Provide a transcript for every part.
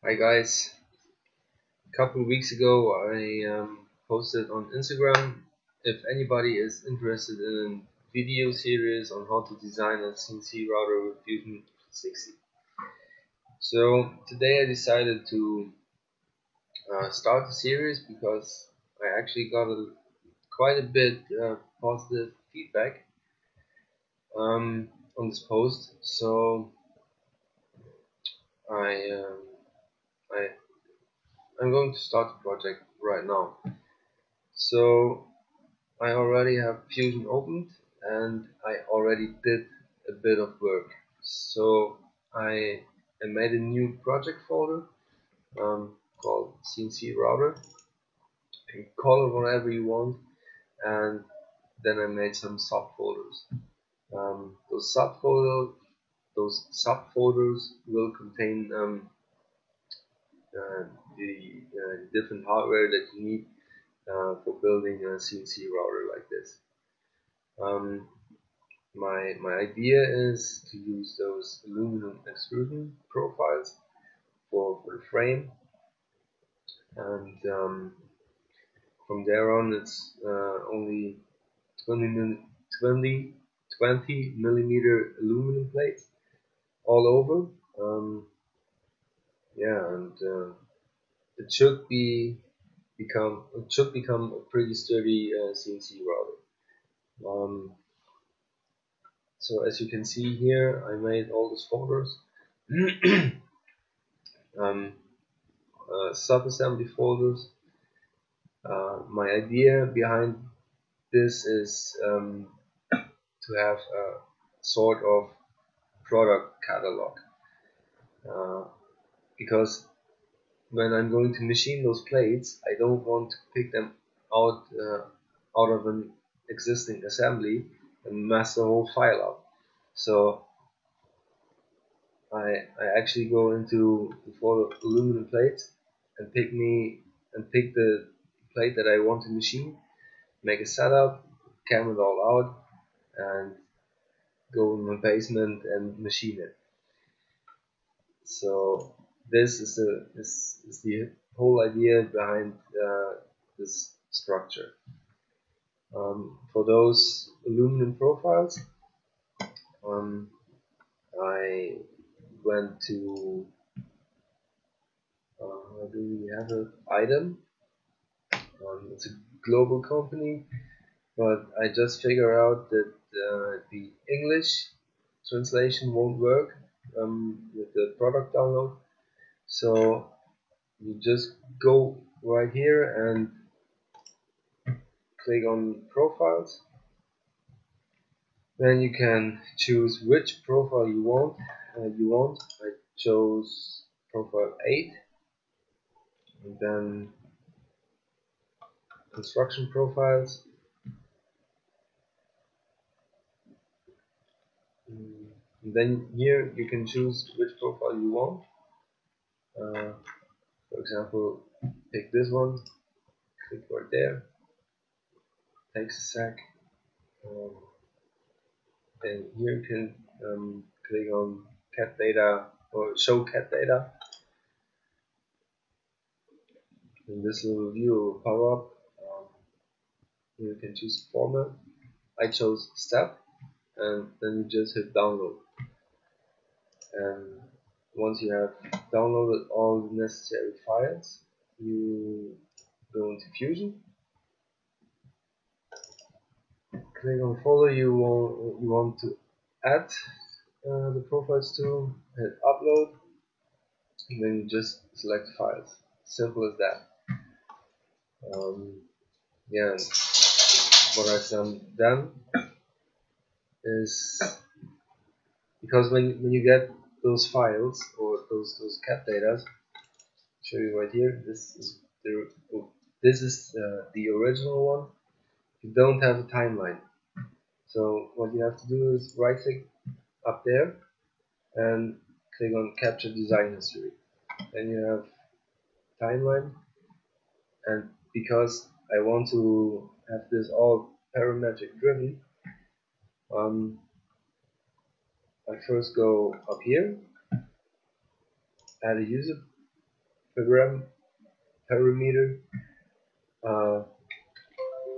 Hi guys, a couple of weeks ago I posted on Instagram if anybody is interested in a video series on how to design a CNC router with Fusion 60. So today I decided to start the series because I actually got quite a bit positive feedback on this post. So I, um, I I'm going to start the project right now. So I already have Fusion opened and I already did a bit of work. So I made a new project folder called CNC Router. You can call it whatever you want, and then I made some subfolders. Those subfolders will contain uh, the different hardware that you need for building a CNC router like this. Um, my idea is to use those aluminum extrusion profiles for the frame, and from there on it's only 20 millimeter aluminum plates all over. Yeah, and it should become a pretty sturdy CNC router. Um, so as you can see here, I made all those folders. um, Sub-assembly folders. My idea behind this is to have a sort of product catalog, uh, because when I'm going to machine those plates, I don't want to pick them out of an existing assembly and mess the whole file up. So I actually go into the folder aluminum plates and pick the plate that I want to machine, make a setup, cam it all out, and go in my basement and machine it. So this is the whole idea behind this structure. For those aluminum profiles, um, I went to do we have an item? It's a global company, but I just figured out that the English translation won't work with the product download. So you just go right here and click on profiles. Then you can choose which profile you want. I chose profile 8, and then construction profiles. And then here you can choose which profile you want. For example, pick this one. Click right there. Takes a sec. Um, and here you can click on cat data or show cat data. And this little view will pop up. You can choose format. I chose step, and then you just hit download. And once you have downloaded all the necessary files, you go into Fusion, click on the folder you want to add the profiles to, hit upload, and then you just select files. Simple as that. Yeah, what I've done then is, because when you get those files or those cat data, show you right here. This is the original one. You don't have a timeline. So what you have to do is right click up there and click on capture design history. Then you have timeline, and because I want to have this all parametric driven, I first go up here, add a user parameter,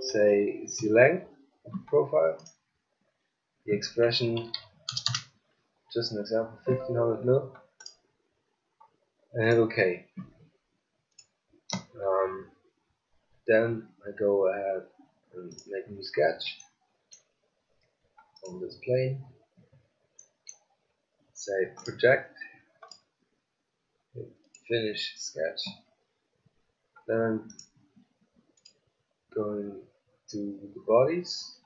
say it's the length of the profile, the expression, just an example, 1500 mil, and hit OK. Then I go ahead and make a new sketch on this plane, say project, finish sketch. Then I'm going to the bodies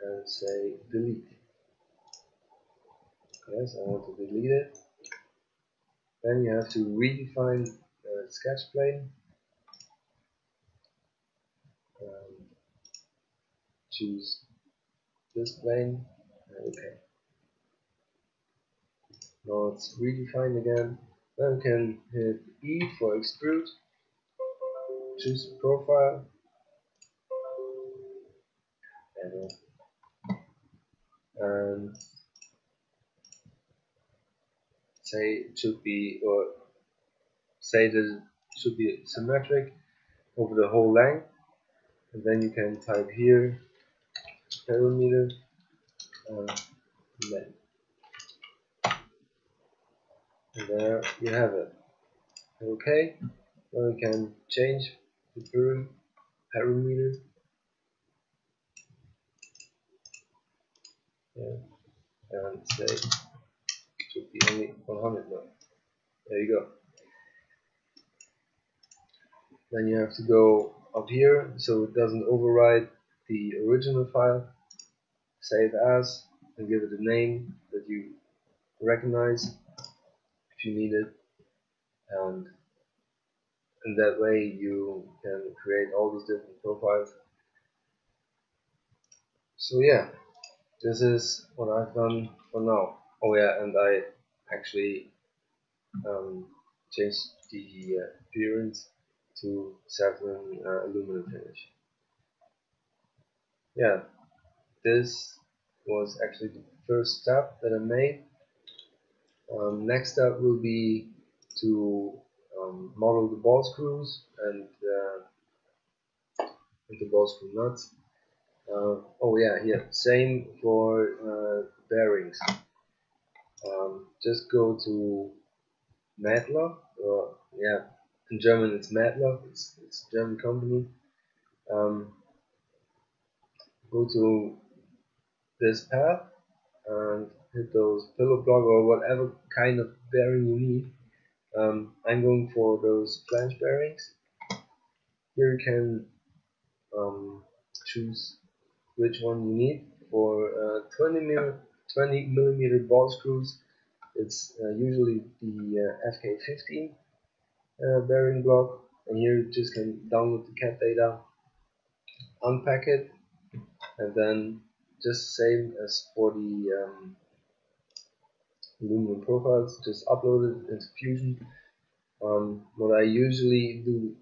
and say delete. Yes, I want to delete it. Then you have to redefine the sketch plane. Choose this plane. Okay. Now it's redefined again. Then we can hit E for extrude. Choose profile. And say it should be, or say that it should be symmetric over the whole length. And then you can type here parameter length. And there you have it. Okay. Now we can change the parameter. Yeah. And say it should be only 100 now. There you go. Then you have to go up here so it doesn't override the original file. Save as and give it a name that you recognize if you need it, and in that way you can create all these different profiles. So yeah, this is what I've done for now. Oh yeah, and I actually changed the appearance to 7 aluminum finish. Yeah, this was actually the first step that I made. Next step will be to model the ball screws and the ball screw nuts. Oh yeah, here, same for bearings. Just go to Matlock, or yeah, in German it's Matlock, it's a German company. Go to this path and hit those pillow block or whatever kind of bearing you need. I'm going for those flange bearings. Here you can choose which one you need. For 20 millimeter ball screws, it's usually the FK15 bearing block, and here you just can download the CAD data, unpack it, and then just same as for the aluminum profiles, just upload it into Fusion. What I usually do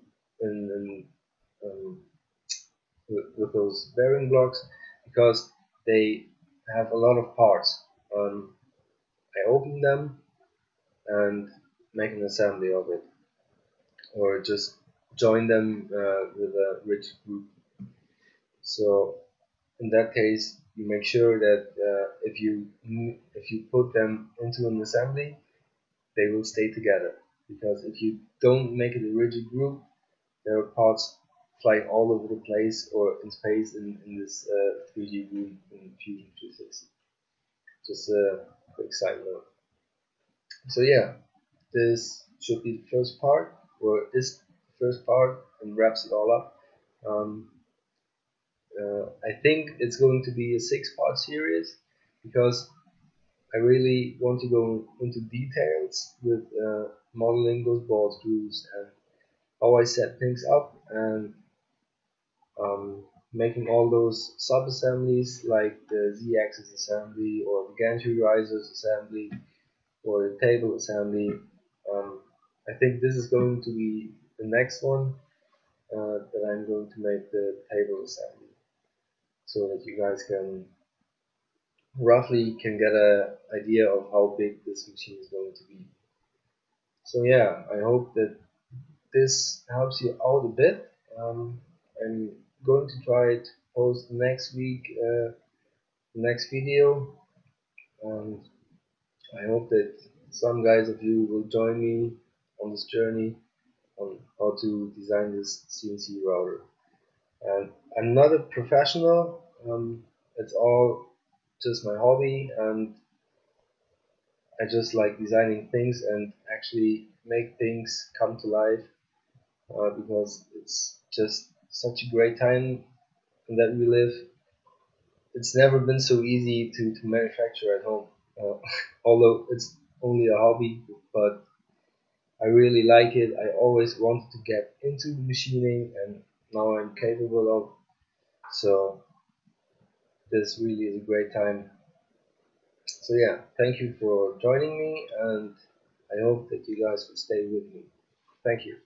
with those bearing blocks, because they have a lot of parts, I open them and make an assembly of it, or just join them with a rigid group. So in that case, you make sure that if you put them into an assembly, they will stay together. Because if you don't make it a rigid group, there are parts flying all over the place or in space in this 3D room in Fusion 360. Just a quick side note. So yeah, this should be the first part, or is the first part, and wraps it all up. I think it's going to be a 6-part series, because I really want to go into details with modeling those ball screws and how I set things up, and making all those sub-assemblies like the Z-axis assembly or the gantry risers assembly or the table assembly. I think this is going to be the next one, that I'm going to make the table assembly, so that you guys can roughly get an idea of how big this machine is going to be. So yeah, I hope that this helps you out a bit. I'm going to try to post next week, next video, and I hope that some guys of you will join me on this journey on how to design this CNC router. And I'm not a professional. It's all just my hobby, and I just like designing things and actually make things come to life, because it's just such a great time that we live. It's never been so easy to manufacture at home, uh, although it's only a hobby, but I really like it. I always wanted to get into machining, and now I'm capable of. So this really is a great time. So yeah, thank you for joining me, and I hope that you guys will stay with me. Thank you.